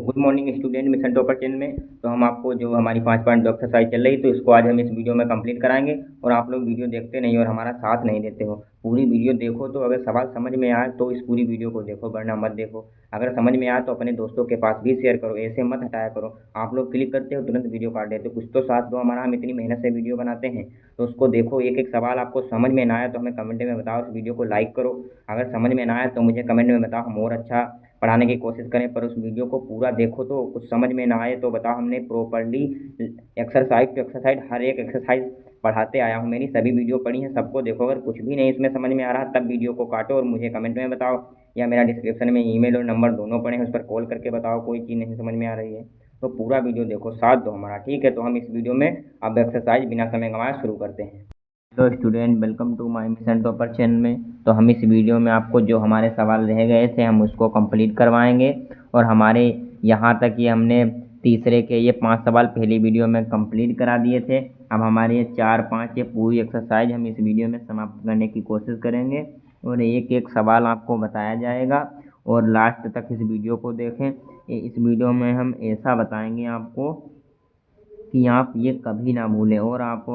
Good morning student, mission topper channel में। तो हम आपको जो हमारी 5 पॉइंट एक्सरसाइज चल रही तो इसको आज हम इस वीडियो में कंप्लीट कराएंगे। और आप लोग वीडियो देखते नहीं और हमारा साथ नहीं देते हो। पूरी वीडियो देखो, तो अगर सवाल समझ में आए तो इस पूरी वीडियो को देखो, वरना मत देखो। अगर समझ में आए तो अपने दोस्तों के पास भी शेयर करो, ऐसे मत हटाया करो। आप लोग क्लिक करते हो तुरंत वीडियो काट देते हो, कुछ तो साथ दो हमारा। हम इतनी मेहनत से वीडियो बनाते हैं तो उसको देखो। एक एक सवाल आपको समझ में ना आए तो हमें कमेंट में बताओ, इस वीडियो को लाइक करो। अगर समझ में ना आए तो मुझे कमेंट में बताओ, हम और अच्छा पढ़ाने की कोशिश करें। पर उस वीडियो को पूरा देखो, तो कुछ समझ में ना आए तो बताओ। हमने प्रॉपरली एक्सरसाइज टू एक्सरसाइज हर एक एक्सरसाइज पढ़ाते आया हूँ। मेरी सभी वीडियो पढ़ी हैं, सबको देखो। अगर कुछ भी नहीं इसमें समझ में आ रहा तब वीडियो को काटो और मुझे कमेंट में बताओ, या मेरा डिस्क्रिप्शन में ईमेल और नंबर दोनों पड़े हैं, उस पर कॉल करके बताओ कोई चीज़ नहीं समझ में आ रही है। तो पूरा वीडियो देखो, साथ दो हमारा, ठीक है। तो हम इस वीडियो में अब एक्सरसाइज बिना समय गंवाए शुरू करते हैं। Hello student, welcome to my mission topper channel में। तो हम इस वीडियो में आपको जो हमारे सवाल रह गए थे हम उसको कंप्लीट करवाएंगे। और हमारे यहाँ तक ये हमने तीसरे के ये 5 सवाल पहली वीडियो में कंप्लीट करा दिए थे। अब हमारे ये 4 5 ये पूरी एक्सरसाइज हम इस वीडियो में समाप्त करने की कोशिश करेंगे। और एक एक सवाल आपको बताया जाएगा और लास्ट तक इस वीडियो को देखें। इस वीडियो में हम ऐसा बताएंगे आपको कि आप ये कभी ना भूलें, और आप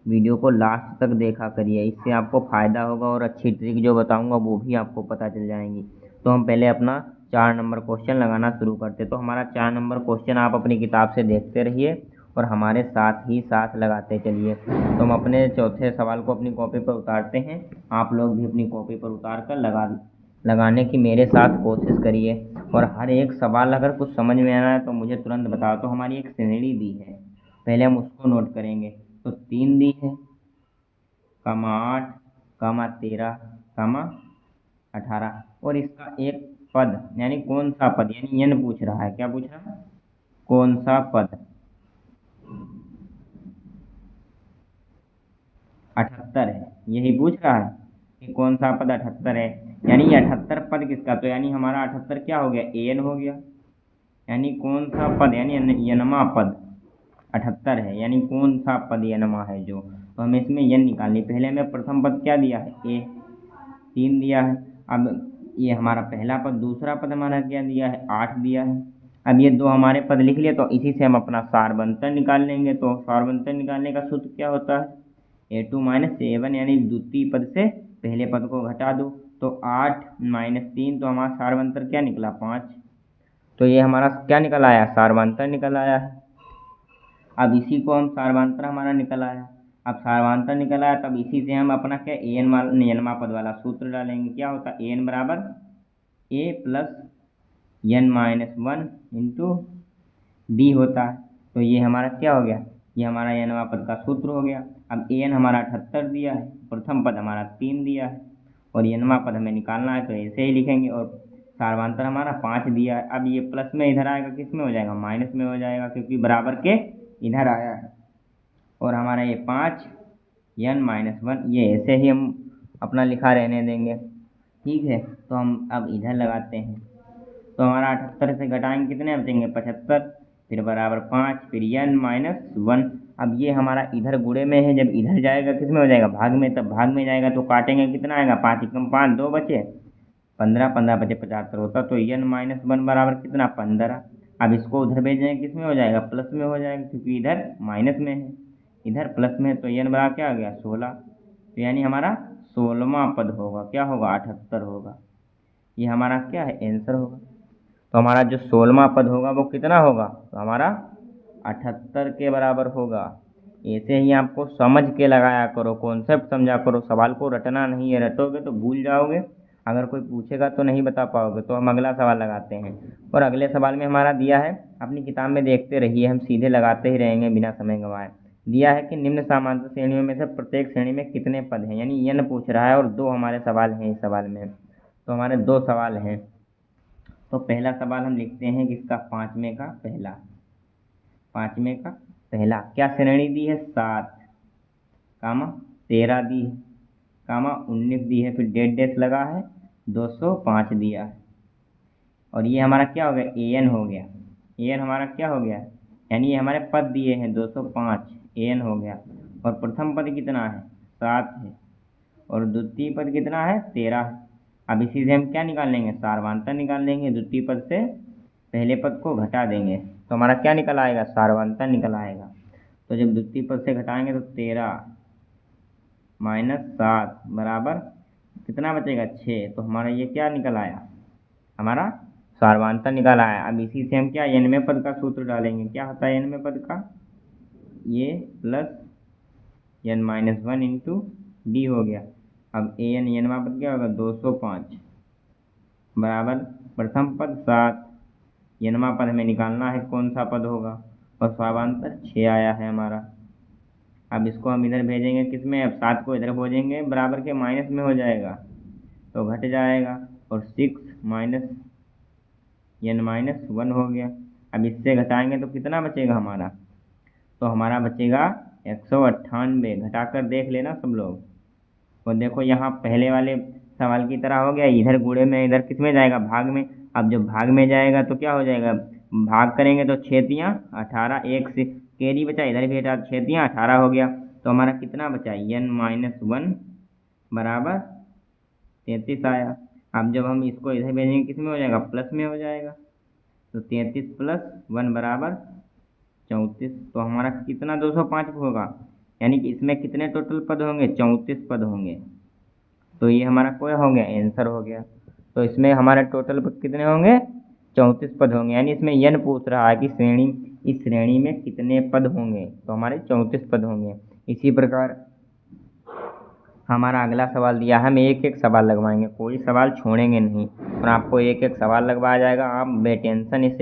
वीडियो को लास्ट तक देखा करिए, इससे आपको फ़ायदा होगा और अच्छी ट्रिक जो बताऊंगा वो भी आपको पता चल जाएंगी। तो हम पहले अपना 4 नंबर क्वेश्चन लगाना शुरू करते। तो हमारा 4 नंबर क्वेश्चन आप अपनी किताब से देखते रहिए और हमारे साथ ही साथ लगाते चलिए। तो हम अपने चौथे सवाल को अपनी कॉपी पर उतारते हैं। आप लोग भी अपनी कॉपी पर उतार कर लगाने की मेरे साथ कोशिश करिए। और हर एक सवाल अगर कुछ समझ में आना है तो मुझे तुरंत बताओ। तो हमारी एक श्रेणी दी है, पहले हम उसको नोट करेंगे। तो 3 दी है, कमा 8, कमा 13, कमा 18। और इसका एक पद यानी कौन सा पद, यानी n पूछ रहा है। क्या पूछ रहा है? कौन सा पद? 78 है, यही पूछ रहा है कि कौन सा पद 78 है। यानी ये 78 पद किसका? तो यानी हमारा 78 क्या हो गया? an हो गया। यानी कौन सा पद, यानी यनमा पद 78 है। यानी कौन सा पद यनमा है जो, तो हमें इसमें n निकालनी। पहले हमें प्रथम पद क्या दिया है? a, 3 दिया है। अब ये हमारा पहला पद, दूसरा पद हमारा क्या दिया है? 8 दिया है। अब ये दो हमारे पद लिख लिए, तो इसी से हम अपना सारवंतर निकाल लेंगे। तो सारवंतर निकालने का सूत्र क्या होता है? a2 - a1, यानी द्वितीय पद से पहले पद को घटा दो। तो 8 - 3, तो हमारा सारवंतर क्या निकला? 5। तो ये हमारा क्या निकल आया? सारवंतर निकल आया है। अब इसी को हम सारवांतर हमारा निकल आया। अब सारवांतर निकल आया, तब इसी से हम अपना क्या यनमा पद वाला सूत्र डालेंगे। क्या होता है? an बराबर a plus n-1 into D होता है। तो ये हमारा क्या हो गया? ये हमारा यनमा पद का सूत्र हो गया। अब an हमारा 78 दिया है, प्रथम पद हमारा 3 दिया है, और यनमा पद हमें निकालना है तो ऐसे ही लिखेंगे। और सारवांतर हमारा 5 दिया है। अब ये प्लस में इधर आएगा, किस में हो जाएगा? माइनस में हो जाएगा, क्योंकि बराबर के इधर आया है। और हमारा ये 5 n-1 ये ऐसे ही हम अपना लिखा रहने देंगे, ठीक है। तो हम अब इधर लगाते हैं। तो हमारा 78 से घटाएंगे, कितने बचेंगे? 75, फिर बराबर 5, फिर n-1। अब ये हमारा इधर गुणे में है, जब इधर जाएगा किस में हो जाएगा? भाग में। तब भाग में जाएगा तो काटेंगे, कितना आएगा? 5 एकम 5, 2 बचे 15, 15 बचे 75 होता। तो n-1 बराबर कितना? 15। अब इसको उधर भेजेंगे, किस में हो जाएगा? प्लस में हो जाएगा, क्योंकि इधर माइनस में है, इधर प्लस में है। तो n बराबर क्या हो गया? 16। तो यानी हमारा 16वां पद होगा। क्या होगा? 78 होगा। ये हमारा क्या है? आंसर होगा। तो हमारा जो 16वां पद होगा वो कितना होगा? तो हमारा 78 के बराबर होगा। ऐसे ही आपको समझ के लगाया करो, कॉन्सेप्ट समझा करो, सवाल को रटना नहीं है। रटोगे तो भूल जाओगे, अगर कोई पूछेगा तो नहीं बता पाओगे। तो हम अगला सवाल लगाते हैं। और अगले सवाल में हमारा दिया है, अपनी किताब में देखते रहिए, हम सीधे लगाते ही रहेंगे बिना समय गंवाए। दिया है कि निम्न समांतर श्रेणियों में से प्रत्येक श्रेणी में कितने पद हैं। यानी n पूछ रहा है और 2 हमारे सवाल हैं इस सवाल में। तो हमारे 2 सवाल हैं। तो पहला सवाल हम लिखते हैं किसका? 5वें का पहला। 5वें का पहला क्या श्रेणी दी है? 7, कामा 13 दी है, कामा 19 दी है, फिर डेट डेस लगा है, 205 दिया है। और ये हमारा क्या हो गया? an हो गया। an हमारा क्या हो गया? यानी ये हमारे पद दिए हैं 205, an हो गया। और प्रथम पद कितना है? 7 है। और द्वितीय पद कितना है? 13 है। अब इसी से हम क्या निकाल लेंगे? सारवांतर निकाल लेंगे। द्वितीय पद से पहले पद को घटा देंगे तो हमारा क्या निकल आएगा, सार्वंतर निकल आएगा। तो जब द्वितीय पद से घटाएंगे तो 13 माइनस 7 बराबर कितना बचेगा, 6। तो हमारा ये क्या निकल आया, हमारा सार्वंतर निकल आया। अब इसी से हम क्या n पद का सूत्र डालेंगे, क्या होता है n पद का, ये plus n minus 1 into D हो गया। अब n पद क्या होगा, 205 बराबर प्रथम पद 7, n पद हमें निकालना है कौन सा पद होगा, और सार्वंतर 6 आया है हमारा। अब इसको हम इधर भेजेंगे किस में, अब 7 को इधर भेजेंगे बराबर के माइनस में हो जाएगा तो घट जाएगा, और 6 माइनस n माइनस 1 हो गया। अब इससे घटाएंगे तो कितना बचेगा हमारा, तो हमारा बचेगा 198। घटाकर देख लेना सब लोग। और देखो यहाँ पहले वाले सवाल की तरह हो गया, इधर गुणे में, इधर किस में जाएगा, भाग में। अब जब भाग में जाएगा तो क्या हो जाएगा, भाग करेंगे तो 6 18, एक से कैरी बचा, इधर भी हटा 6 18 हो गया। तो हमारा कितना बचा, n माइनस 1 बराबर 33 आया। अब जब हम इसको इधर भेजेंगे किस में हो जाएगा, प्लस में हो जाएगा। तो 33 प्लस 1 बराबर 34। तो हमारा कितना 205 होगा, यानी कि इसमें कितने टोटल पद होंगे, 34 पद होंगे। तो ये हमारा कोई हो गया, आंसर हो गया। तो इसमें हमारे टोटल पद कितने होंगे, 34 पद होंगे। यानी इसमें n पूछ रहा है कि इस श्रेणी में कितने पद होंगे, तो हमारे 34 पद होंगे। इसी प्रकार हमारा अगला सवाल दिया है, हम एक एक सवाल लगवाएंगे, कोई सवाल छोड़ेंगे नहीं, और आपको एक एक सवाल लगवाया जाएगा। आप बेटेंशन इस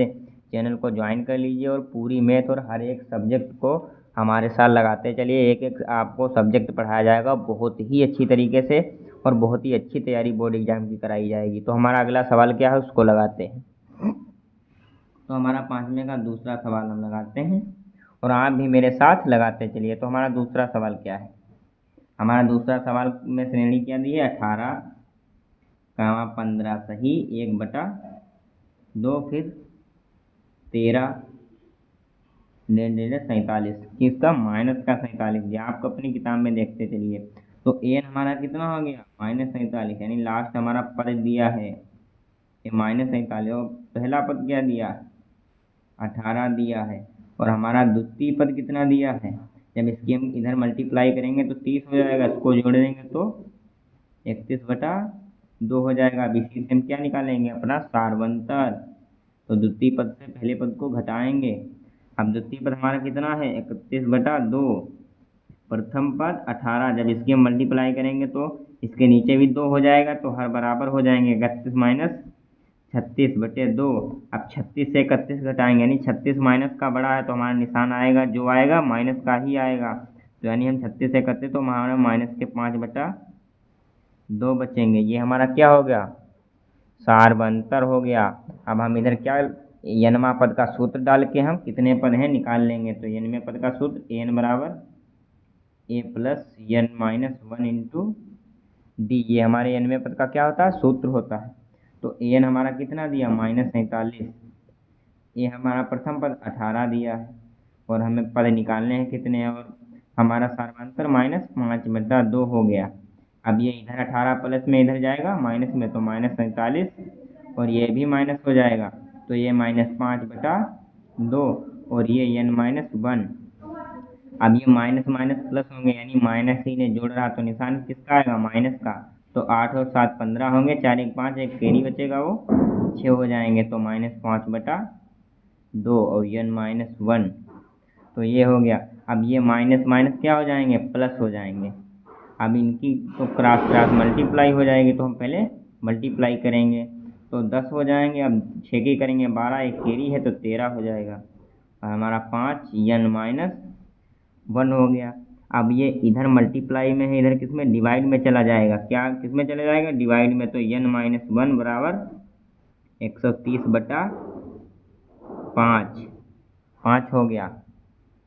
चैनल को ज्वाइन कर लीजिए और पूरी मैथ और हर एक सब्जेक्ट को हमारे साथ लगाते चलिए। एक एक आपको सब्जेक्ट पढ़ाया जाएगा बहुत ही अच्छी तरीके से, और बहुत ही अच्छी तैयारी बोर्ड एग्जाम की कराई जाएगी। तो हमारा अगला सवाल क्या है, उसको लगाते हैं। तो हमारा 5वें का दूसरा सवाल हम लगाते हैं, और आप भी मेरे साथ लगाते चलिए। तो हमारा दूसरा सवाल क्या है, हमारा दूसरा सवाल में श्रेणी क्या दी है, 18, 15 सही 1/2, फिर 13 47, किसका, माइनस का 47। ये आपको अपनी किताब में देखते चलिए। तो एन हमारा कितना हो गया, माइनस 47, यानी लास्ट हमारा पद दिया है ये माइनस 47, और पहला पद क्या दिया, 18 दिया है, और हमारा द्वितीय पद कितना दिया है। जब इसकी हम इधर मल्टीप्लाई करेंगे तो 30 हो जाएगा, इसको जोड़ देंगे तो 31/2 हो जाएगा। अब इसी से हम क्या निकालेंगे, अपना सार्वंतर। तो द्वितीय पद से पहले पद को घटाएंगे। अब द्वितीय पद हमारा कितना है, 31/2, प्रथम पद 18, जब इसकी हम मल्टीप्लाई करेंगे तो इसके नीचे भी 2 हो जाएगा, तो हर बराबर हो जाएंगे 31 माइनस 36/2। अब 36 से 31 घटाएंगे, यानी 36 माइनस का बड़ा है, तो हमारा निशान आएगा जो आएगा माइनस का ही आएगा। तो यानी हम 36 से 31, तो हमारा माइनस के 5/2 बचेंगे। ये हमारा क्या हो गया, सार्वंतर हो गया। अब हम इधर क्या n पद का सूत्र डाल के हम कितने पद हैं निकाल लेंगे। तो n पद का सूत्र n बराबर a plus n minus 1 into D, ये हमारे n पद का क्या होता है, सूत्र होता है। तो n हमारा कितना दिया, माइनस 47, ये हमारा प्रथम पद 18 दिया है, और हमें पद निकालने हैं कितने हैं, और हमारा सार्वंतर माइनस 5/2 हो गया। अब ये इधर 18 प्लस में इधर जाएगा माइनस में, तो माइनस 47, और ये भी माइनस हो जाएगा, तो ये माइनस 5/2, और ये n माइनस 1। अब ये माइनस माइनस प्लस होंगे, यानी माइनस ही ने जोड़ रहा, तो निशान किसका आएगा, माइनस का। तो 8 और 7 15 होंगे, 4 1 5, एक कैरी बचेगा वो 6 हो जाएंगे, तो माइनस 5/2 और n माइनस 1। तो ये हो गया। अब ये माइनस माइनस क्या हो जाएंगे, प्लस हो जाएंगे। अब इनकी तो क्रॉस क्रॉस मल्टीप्लाई हो जाएगी, तो हम पहले मल्टीप्लाई करेंगे तो 10 हो जाएंगे। अब 6 की करेंगे 12, एक कैरी है तो 13 हो जाएगा, और हमारा 5 n माइनस 1 हो गया। अब ये इधर मल्टीप्लाई में है, इधर किस में, डिवाइड में चला जाएगा, क्या किस में चला जाएगा, डिवाइड में। तो n माइनस 1 बराबर 130/5, 5 हो गया,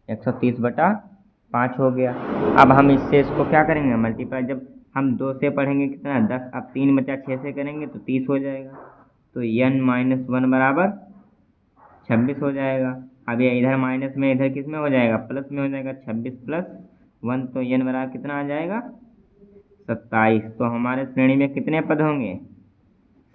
130/5 हो गया। अब हम इससे इसको क्या करेंगे, मल्टीप्लाई। जब हम 2 से पढ़ेंगे कितना, 10, अब 3 बचा, 6 से करेंगे तो 30 हो जाएगा, तो n माइनस 1 बराबर 26 हो जाएगा। अब ये इधर माइनस में, इधर किस में हो जाएगा, प्लस में हो जाएगा, 26 प्लस 1, तो n बराबर कितना आ जाएगा, 27। तो हमारे श्रेणी में कितने पद होंगे,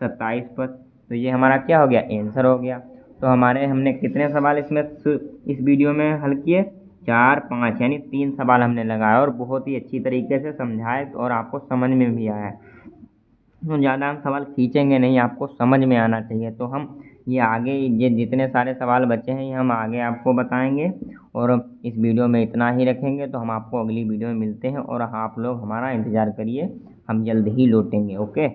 27 पद। तो ये हमारा क्या हो गया, आंसर हो गया। तो हमारे हमने कितने सवाल इसमें इस वीडियो में हल किए, 4 5, यानी 3 सवाल हमने लगाए और बहुत ही अच्छी तरीके से समझाए और आपको समझ में भी आया। तो ज़्यादा हम सवाल खींचेंगे नहीं, आपको समझ में आना चाहिए। तो हम ये आगे ये जितने सारे सवाल बचे हैं ये हम आगे आपको बताएंगे और इस वीडियो में इतना ही रखेंगे। तो हम आपको अगली वीडियो में मिलते हैं और आप लोग हमारा इंतज़ार करिए, हम जल्द ही लौटेंगे। ओके।